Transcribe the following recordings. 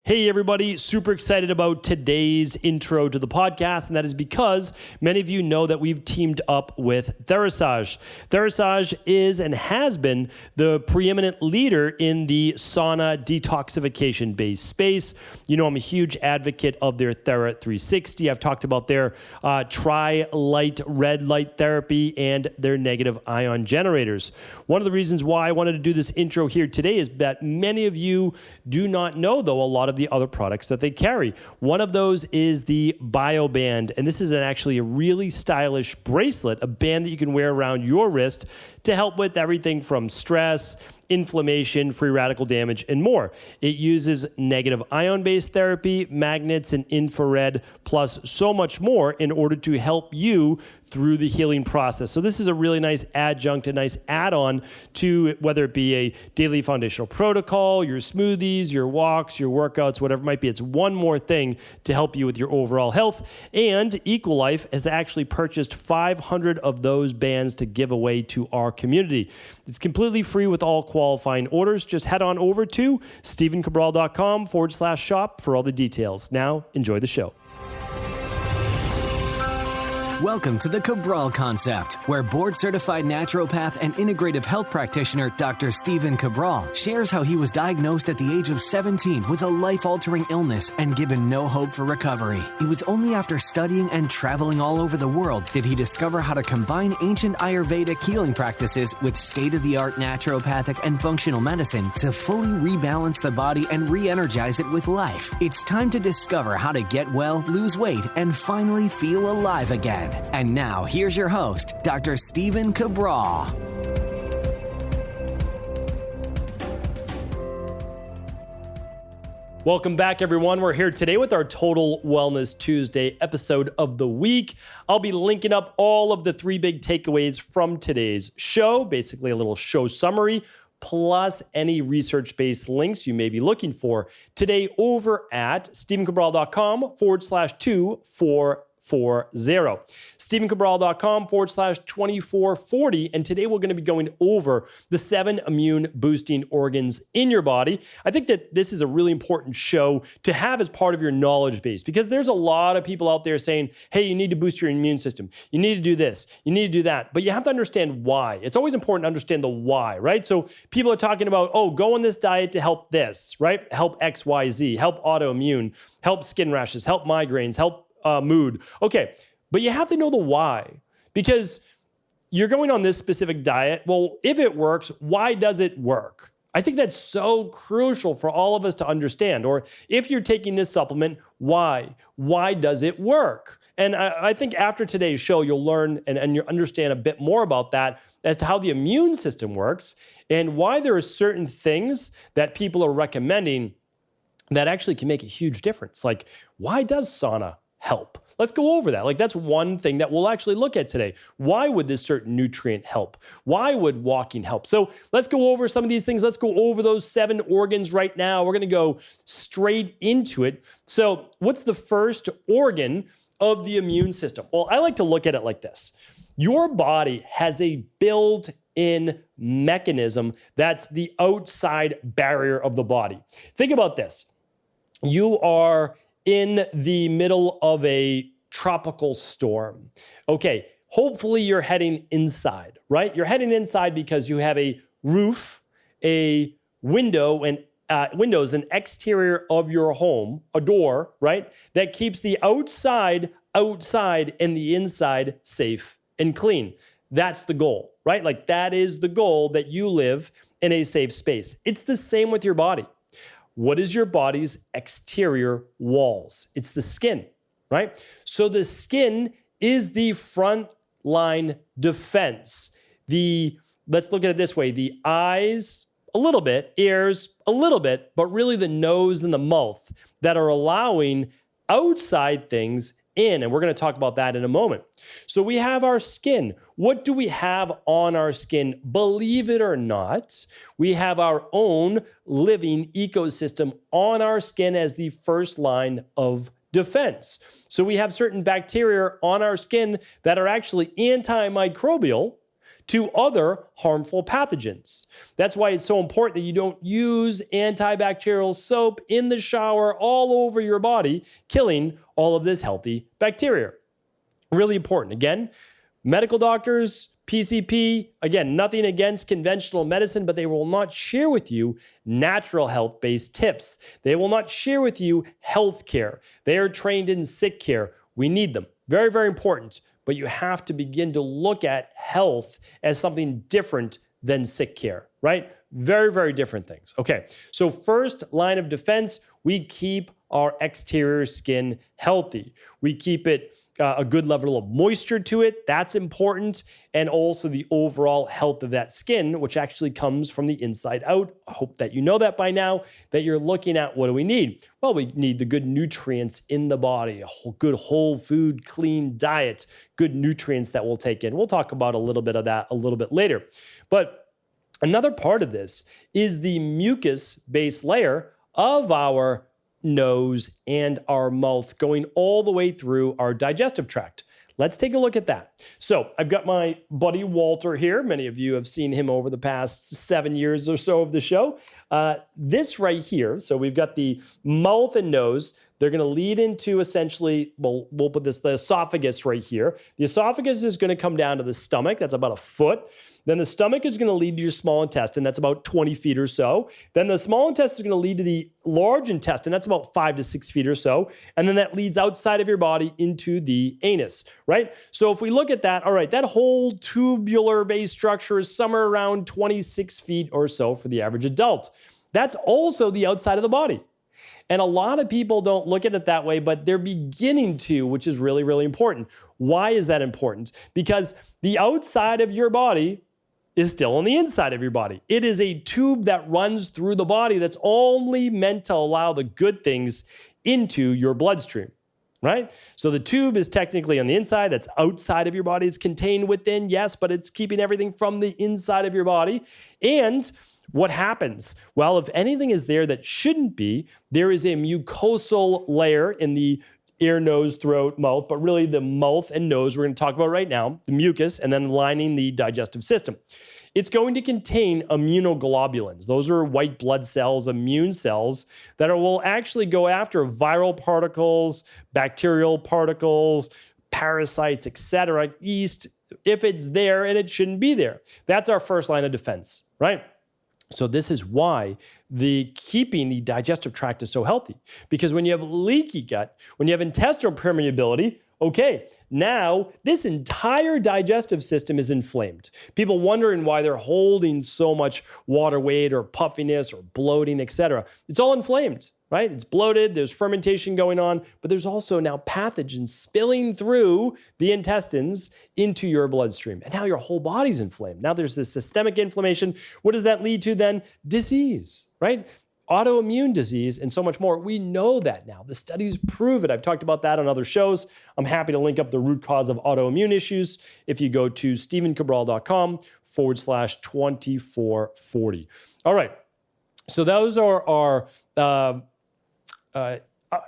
Hey everybody, super excited about today's intro to the podcast, and that is because many of you know that we've teamed up with Therasage. Therasage is and has been the preeminent leader in the sauna detoxification-based space. You know, I'm a huge advocate of their Thera 360. I've talked about their tri-light red light therapy and their negative ion generators. One of the reasons why I wanted to do this intro here today is that many of you do not know, though, a lot of the other products that they carry. One of those is the BioBand, and this is actually a really stylish bracelet, a band that you can wear around your wrist to help with everything from stress, inflammation, free radical damage, and more. It uses negative ion-based therapy, magnets, and infrared, plus so much more in order to help you through the healing process. So this is a really nice adjunct, a nice add-on to whether it be a daily foundational protocol, your smoothies, your walks, your workouts, whatever it might be. It's one more thing to help you with your overall health. And Equilife has actually purchased 500 of those bands to give away to our community. It's completely free with all qualifying orders. Just head on over to stevencabral.com/shop for all the details. Now, enjoy the show. Welcome to the Cabral Concept, where board-certified naturopath and integrative health practitioner Dr. Stephen Cabral shares how he was diagnosed at the age of 17 with a life-altering illness and given no hope for recovery. It was only after studying and traveling all over the world did he discover how to combine ancient Ayurvedic healing practices with state-of-the-art naturopathic and functional medicine to fully rebalance the body and re-energize it with life. It's time to discover how to get well, lose weight, and finally feel alive again. And now, here's your host, Dr. Stephen Cabral. Welcome back, everyone. We're here today with our Total Wellness Tuesday episode of the week. I'll be linking up all of the 3 big takeaways from today's show, basically a little show summary, plus any research-based links you may be looking for today over at stevencabral.com/24440. stevencabral.com/2440. And today we're going to be going over the 7 immune boosting organs in your body. I think that this is a really important show to have as part of your knowledge base, because there's a lot of people out there saying, hey, you need to boost your immune system. You need to do this. You need to do that. But you have to understand why. It's always important to understand the why, right? So people are talking about, oh, go on this diet to help this, right? Help XYZ, help autoimmune, help skin rashes, help migraines, help mood. Okay, but you have to know the why, because you're going on this specific diet. Well, if it works, why does it work? I think that's so crucial for all of us to understand. Or if you're taking this supplement, why? Why does it work? And I think after today's show, you'll learn and you understand a bit more about that as to how the immune system works and why there are certain things that people are recommending that actually can make a huge difference. Like, why does sauna help? Let's go over that. Like, that's one thing that we'll actually look at today. Why would this certain nutrient help? Why would walking help? So let's go over some of these things. Let's go over those 7 organs right now. We're going to go straight into it. So what's the first organ of the immune system? Well, I like to look at it like this. Your body has a built-in mechanism that's the outside barrier of the body. Think about this. You are in the middle of a tropical storm. Okay, hopefully you're heading inside, right? You're heading inside because you have a roof, a window, and windows, an exterior of your home, a door, right? That keeps the outside and the inside safe and clean. That's the goal, right? Like, that is the goal, that you live in a safe space. It's the same with your body. What is your body's exterior walls? It's the skin, right? So the skin is the front line defense. Let's look at it this way. The eyes, a little bit, ears, a little bit, but really the nose and the mouth that are allowing outside things in. And we're going to talk about that in a moment. So we have our skin. What do we have on our skin? Believe it or not, we have our own living ecosystem on our skin as the first line of defense. So we have certain bacteria on our skin that are actually antimicrobial to other harmful pathogens. That's why it's so important that you don't use antibacterial soap in the shower all over your body, killing all of this healthy bacteria. Really important. Again, medical doctors, PCP, again, nothing against conventional medicine, but they will not share with you natural health-based tips. They will not share with you health care. They are trained in sick care. We need them. Very, very important. But you have to begin to look at health as something different than sick care, right? Very, very different things. Okay, so first line of defense, we keep our exterior skin healthy. We keep it a good level of moisture to it. That's important. And also the overall health of that skin, which actually comes from the inside out. I hope that you know that by now, that you're looking at what do we need? Well, we need the good nutrients in the body, a good whole food, clean diet, good nutrients that we'll take in. We'll talk about a little bit of that a little bit later. But another part of this is the mucus-based layer of our nose and our mouth going all the way through our digestive tract. Let's take a look at that. So I've got my buddy Walter here. Many of you have seen him over the past 7 years or so of the show. This right here, so we've got the mouth and nose. They're going to lead into essentially, well, we'll put this, the esophagus right here. The esophagus is going to come down to the stomach. That's about a foot. Then the stomach is going to lead to your small intestine. That's about 20 feet or so. Then the small intestine is going to lead to the large intestine. That's about 5 to 6 feet or so. And then that leads outside of your body into the anus, right? So if we look at that, all right, that whole tubular-based structure is somewhere around 26 feet or so for the average adult. That's also the outside of the body. And a lot of people don't look at it that way, but they're beginning to, which is really, really important. Why is that important? Because the outside of your body is still on the inside of your body. It is a tube that runs through the body that's only meant to allow the good things into your bloodstream, right? So the tube is technically on the inside, that's outside of your body. It's contained within, yes, but it's keeping everything from the inside of your body. And what happens? Well, if anything is there that shouldn't be, there is a mucosal layer in the ear, nose, throat, mouth, but really the mouth and nose we're going to talk about right now, the mucus, and then lining the digestive system. It's going to contain immunoglobulins. Those are white blood cells, immune cells that will actually go after viral particles, bacterial particles, parasites, etc., yeast, if it's there and it shouldn't be there. That's our first line of defense, right? So this is why keeping the digestive tract is so healthy. Because when you have leaky gut, when you have intestinal permeability, okay, now this entire digestive system is inflamed. People wondering why they're holding so much water weight or puffiness or bloating, etc. It's all inflamed, right? It's bloated, there's fermentation going on, but there's also now pathogens spilling through the intestines into your bloodstream. And now your whole body's inflamed. Now there's this systemic inflammation. What does that lead to then? Disease, right? Autoimmune disease and so much more. We know that now. The studies prove it. I've talked about that on other shows. I'm happy to link up the root cause of autoimmune issues if you go to stevencabral.com/2440. All right. So those are our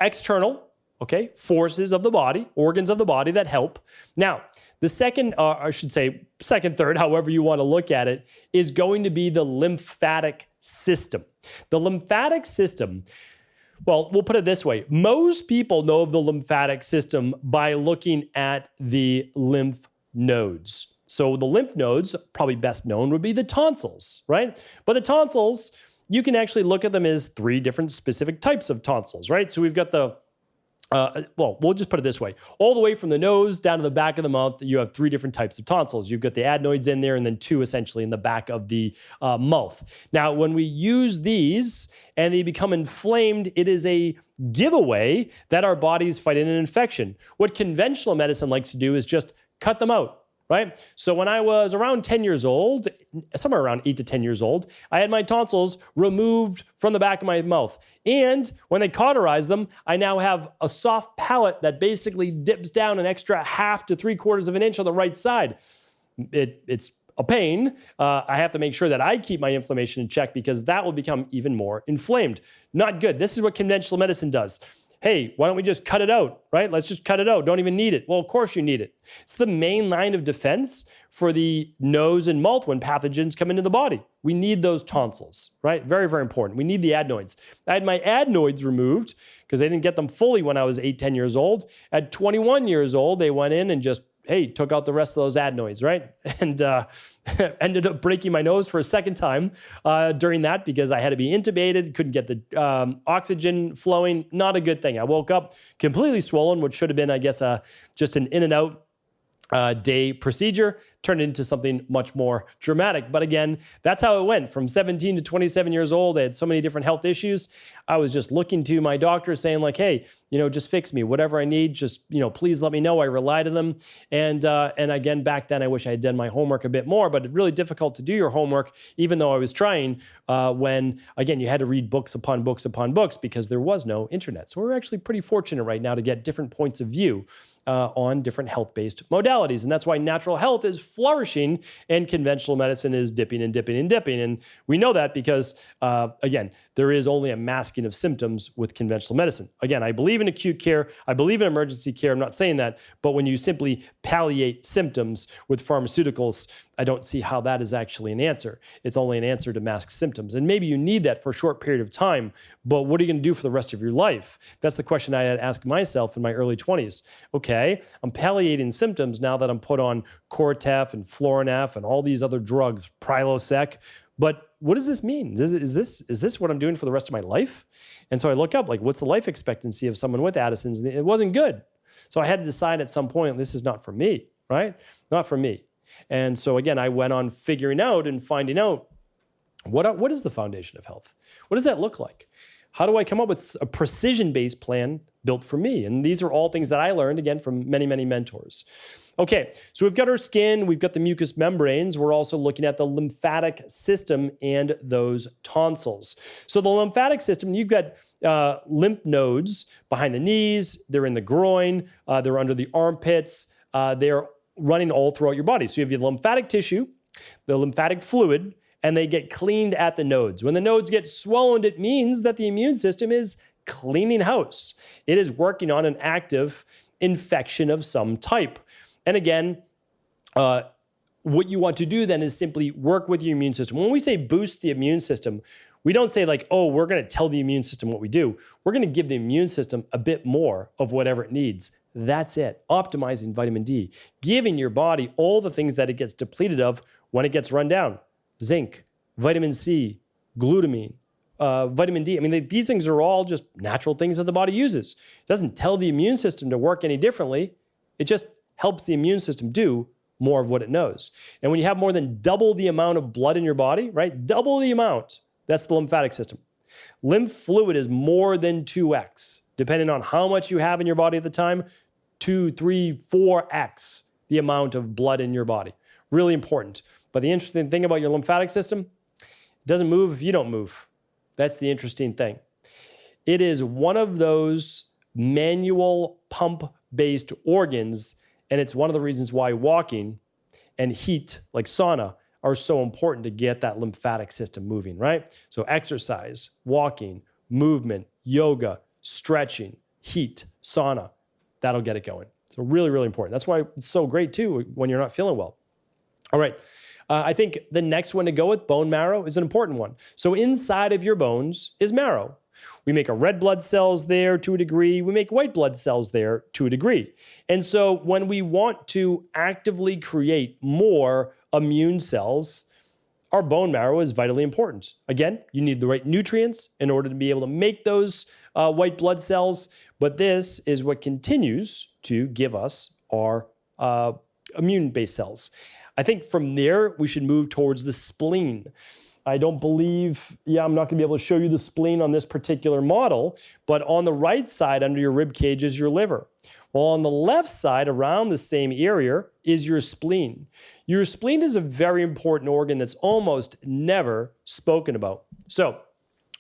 external, okay, forces of the body, organs of the body that help. Now, the second, I should say second, third, however you want to look at it, is going to be the lymphatic system. The lymphatic system, well, we'll put it this way. Most people know of the lymphatic system by looking at the lymph nodes. So the lymph nodes, probably best known, would be the tonsils, right? But the tonsils, you can actually look at them as 3 different specific types of tonsils, right? So we've got the, well, we'll just put it this way. All the way from the nose down to the back of the mouth, you have 3 different types of tonsils. You've got the adenoids in there and then 2 essentially in the back of the mouth. Now, when we use these and they become inflamed, it is a giveaway that our body's fighting an infection. What conventional medicine likes to do is just cut them out. Right? So when I was around 10 years old, somewhere around 8 to 10 years old, I had my tonsils removed from the back of my mouth. And when they cauterized them, I now have a soft palate that basically dips down an extra 1/2 to 3/4 of an inch on the right side. It's a pain. I have to make sure that I keep my inflammation in check because that will become even more inflamed. Not good. This is what conventional medicine does. Hey, why don't we just cut it out, right? Let's just cut it out. Don't even need it. Well, of course you need it. It's the main line of defense for the nose and mouth when pathogens come into the body. We need those tonsils, right? Very, very important. We need the adenoids. I had my adenoids removed because they didn't get them fully when I was 8, 10 years old. At 21 years old, they went in and just, hey, took out the rest of those adenoids, right? And ended up breaking my nose for a second time during that because I had to be intubated, couldn't get the oxygen flowing. Not a good thing. I woke up completely swollen, which should have been, I guess, just an in and out day procedure, turned into something much more dramatic. But again, that's how it went. From 17 to 27 years old, I had so many different health issues. I was just looking to my doctor saying like, hey, just fix me, whatever I need, just, please let me know. I relied on them. And again, back then, I wish I had done my homework a bit more, but it's really difficult to do your homework, even though I was trying when, again, you had to read books upon books upon books because there was no internet. So we're actually pretty fortunate right now to get different points of view on different health-based modalities. And that's why natural health is flourishing and conventional medicine is dipping and dipping and dipping. And we know that because, again, there is only a masking of symptoms with conventional medicine. Again, I believe in acute care. I believe in emergency care. I'm not saying that. But when you simply palliate symptoms with pharmaceuticals, I don't see how that is actually an answer. It's only an answer to mask symptoms. And maybe you need that for a short period of time, but what are you going to do for the rest of your life? That's the question I had to ask myself in my early 20s. Okay, I'm palliating symptoms now that I'm put on Cortef and Florinef and all these other drugs, Prilosec, but what does this mean? Is this what I'm doing for the rest of my life? And so I look up, like, what's the life expectancy of someone with Addison's? And it wasn't good. So I had to decide at some point, this is not for me, right? Not for me. And so again, I went on figuring out and finding out what is the foundation of health? What does that look like? How do I come up with a precision-based plan built for me? And these are all things that I learned, again, from many, many mentors. Okay, so we've got our skin, we've got the mucous membranes. We're also looking at the lymphatic system and those tonsils. So the lymphatic system, you've got lymph nodes behind the knees, they're in the groin, they're under the armpits, they're running all throughout your body. So you have your lymphatic tissue, the lymphatic fluid, and they get cleaned at the nodes. When the nodes get swollen, it means that the immune system is cleaning house. It is working on an active infection of some type. And again, what you want to do then is simply work with your immune system. When we say boost the immune system, we don't say like, oh, we're going to tell the immune system what we do. We're going to give the immune system a bit more of whatever it needs. That's it. Optimizing vitamin D, giving your body all the things that it gets depleted of when it gets run down. Zinc, vitamin C, glutamine, vitamin D. I mean, these things are all just natural things that the body uses. It doesn't tell the immune system to work any differently. It just helps the immune system do more of what it knows. And when you have more than double the amount of blood in your body, right? Double the amount, that's the lymphatic system. Lymph fluid is more than 2x, depending on how much you have in your body at the time, 2, 3, 4x the amount of blood in your body. Really important. But the interesting thing about your lymphatic system, it doesn't move if you don't move. That's the interesting thing. It is one of those manual pump-based organs, and it's one of the reasons why walking and heat, like sauna, are so important to get that lymphatic system moving, right? So exercise, walking, movement, yoga, stretching, heat, sauna, that'll get it going. So really, really important. That's why it's so great too when you're not feeling well. All right. I think the next one to go with, bone marrow, is an important one. So inside of your bones is marrow. We make our red blood cells there to a degree. We make white blood cells there to a degree. And so when we want to actively create more immune cells, our bone marrow is vitally important. Again, you need the right nutrients in order to be able to make those white blood cells. But this is what continues to give us our immune-based cells. I think from there, we should move towards the spleen. I don't believe, I'm not going to be able to show you the spleen on this particular model, but on the right side under your rib cage is your liver. Well, on the left side around the same area is your spleen. Your spleen is a very important organ that's almost never spoken about. So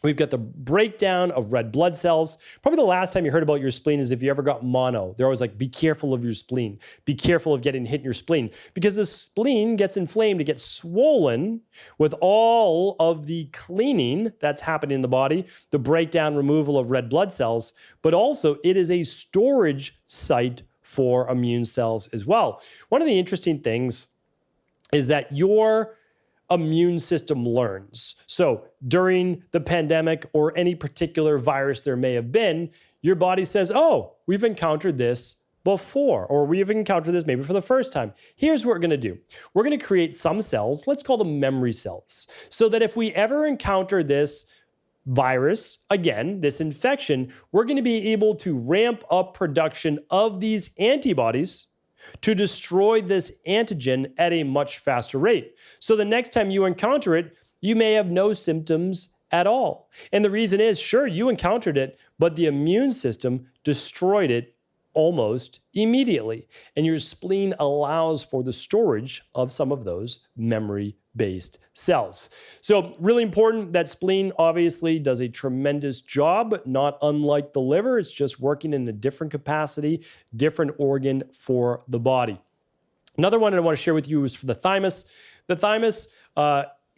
we've got the breakdown of red blood cells. Probably the last time you heard about your spleen is if you ever got mono. They're always like, be careful of your spleen. Be careful of getting hit in your spleen. Because the spleen gets inflamed, it gets swollen with all of the cleaning that's happening in the body, the breakdown, removal of red blood cells, but also it is a storage site for immune cells as well. One of the interesting things is that your immune system learns. So during the pandemic or any particular virus there may have been, your body says, oh, we've encountered this before, or we've encountered this maybe for the first time. Here's what we're going to do. We're going to create some cells, let's call them memory cells, so that if we ever encounter this virus, again, this infection, we're going to be able to ramp up production of these antibodies to destroy this antigen at a much faster rate. So the next time you encounter it, you may have no symptoms at all. And the reason is, sure, you encountered it, but the immune system destroyed it almost immediately. And your spleen allows for the storage of some of those memory-based cells. So really important, that spleen obviously does a tremendous job, not unlike the liver. It's just working in a different capacity, different organ for the body. Another one I want to share with you is for the thymus. The thymus,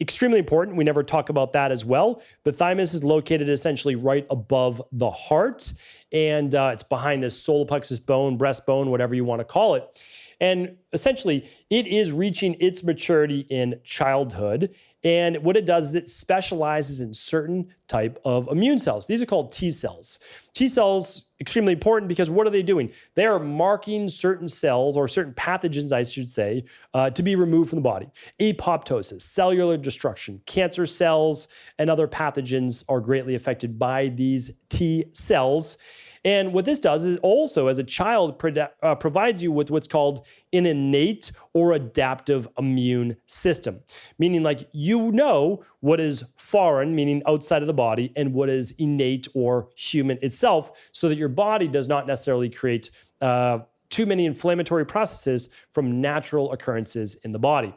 extremely important. We never talk about that as well. The thymus is located essentially right above the heart, and it's behind this solar plexus bone, breastbone, whatever you want to call it. And essentially, it is reaching its maturity in childhood. And what it does is it specializes in certain type of immune cells. These are called T cells. T cells, extremely important because what are they doing? They are marking certain cells or certain pathogens, I should say, to be removed from the body. Apoptosis, cellular destruction, cancer cells, and other pathogens are greatly affected by these T cells. And what this does is also, as a child, provides you with what's called an innate or adaptive immune system, meaning like you know what is foreign, meaning outside of the body, and what is innate or human itself, so that your body does not necessarily create too many inflammatory processes from natural occurrences in the body.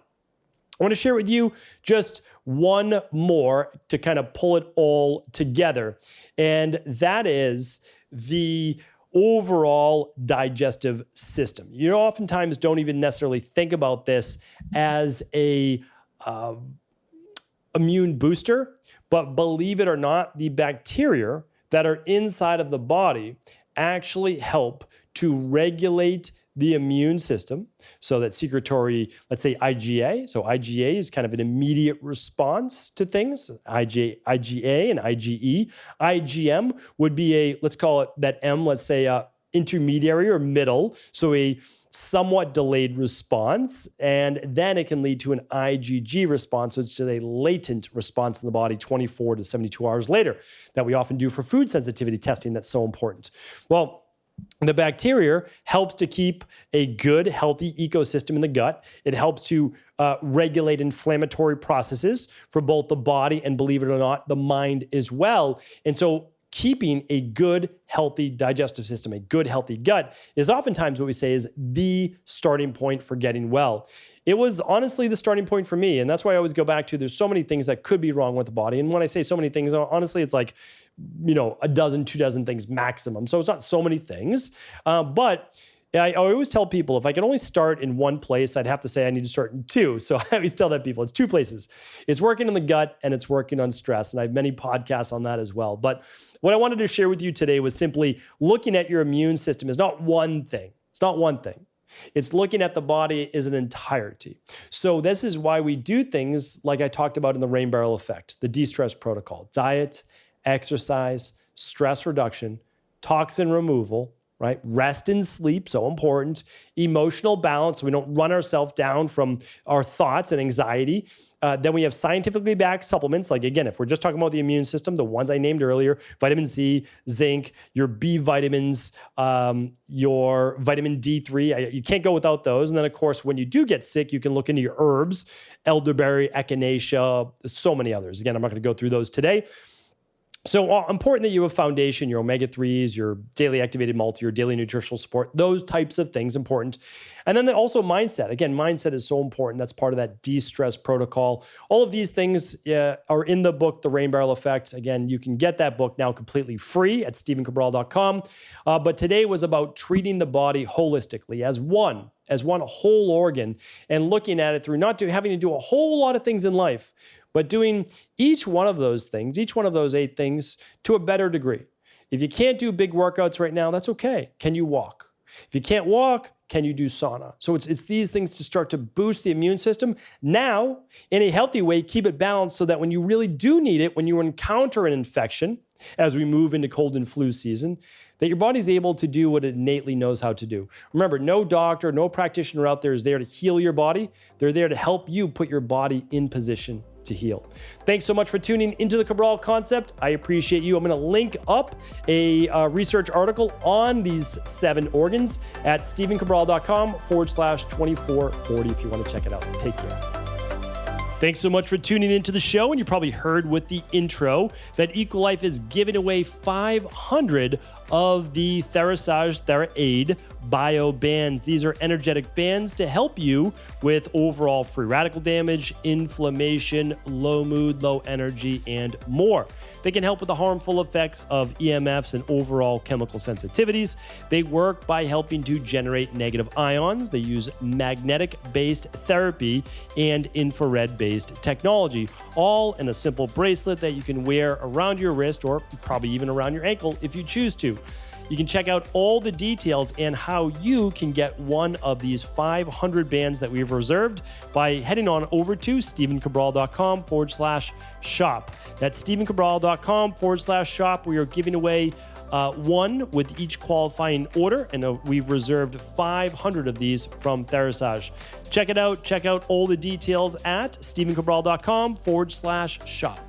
I want to share with you just one more to kind of pull it all together, and that is the overall digestive system. You oftentimes don't even necessarily think about this as a immune booster, but believe it or not, the bacteria that are inside of the body actually help to regulate the immune system, so that secretory, let's say IgA. So IgA is kind of an immediate response to things, IgA and IgE. IgM would be a, let's call it that M, let's say intermediary or middle, so a somewhat delayed response, and then it can lead to an IgG response, so it's just a latent response in the body 24 to 72 hours later that we often do for food sensitivity testing that's so important. Well, the bacteria helps to keep a good, healthy ecosystem in the gut. It helps to regulate inflammatory processes for both the body and, believe it or not, the mind as well. And so keeping a good, healthy digestive system, a good, healthy gut, is oftentimes what we say is the starting point for getting well. It was honestly the starting point for me, and that's why I always go back to there's so many things that could be wrong with the body. And when I say so many things, honestly, it's like, a dozen, 2 dozen things maximum. So it's not so many things, but I always tell people if I could only start in one place, I'd have to say I need to start in 2. So I always tell that people it's 2 places. It's working in the gut and it's working on stress. And I have many podcasts on that as well. But what I wanted to share with you today was simply looking at your immune system is not one thing. It's not one thing. It's looking at the body as an entirety. So this is why we do things like I talked about in the rain barrel effect, the de-stress protocol: diet, exercise, stress reduction, toxin removal, right? Rest and sleep, so important. Emotional balance, so we don't run ourselves down from our thoughts and anxiety. Then we have scientifically backed supplements, like, again, if we're just talking about the immune system, the ones I named earlier: vitamin C, zinc, your B vitamins, your vitamin D3. You can't go without those. And then, of course, when you do get sick, you can look into your herbs: elderberry, echinacea, so many others. Again, I'm not going to go through those today. So important that you have a foundation, your omega-3s, your daily activated multi, your daily nutritional support, those types of things important. And then also mindset. Again, mindset is so important. That's part of that de-stress protocol. All of these things are in the book, The Rain Barrel Effect. Again, you can get that book now completely free at StephenCabral.com. But today was about treating the body holistically as one whole organ, and looking at it through not having to do a whole lot of things in life, but doing each one of those things, each one of those 8 things to a better degree. If you can't do big workouts right now, that's okay. Can you walk? If you can't walk, can you do sauna? So it's these things to start to boost the immune system. Now, in a healthy way, keep it balanced so that when you really do need it, when you encounter an infection, as we move into cold and flu season, that your body's able to do what it innately knows how to do. Remember, no doctor, no practitioner out there is there to heal your body. They're there to help you put your body in position to heal. Thanks so much for tuning into the Cabral Concept. I appreciate you. I'm going to link up a research article on these 7 organs at stevencabral.com/2440 if you want to check it out. Take care. Thanks so much for tuning into the show. And you probably heard with the intro that Equilife is giving away 500 of the thyroid bio bands. These are energetic bands to help you with overall free radical damage, inflammation, low mood, low energy, and more. They can help with the harmful effects of EMFs and overall chemical sensitivities. They work by helping to generate negative ions. They use magnetic-based therapy and infrared-based technology, all in a simple bracelet that you can wear around your wrist or probably even around your ankle if you choose to. You can check out all the details and how you can get one of these 500 bands that we've reserved by heading on over to stevencabral.com/shop. That's stevencabral.com/shop. We are giving away one with each qualifying order, and we've reserved 500 of these from Therasage. Check it out. Check out all the details at stevencabral.com/shop.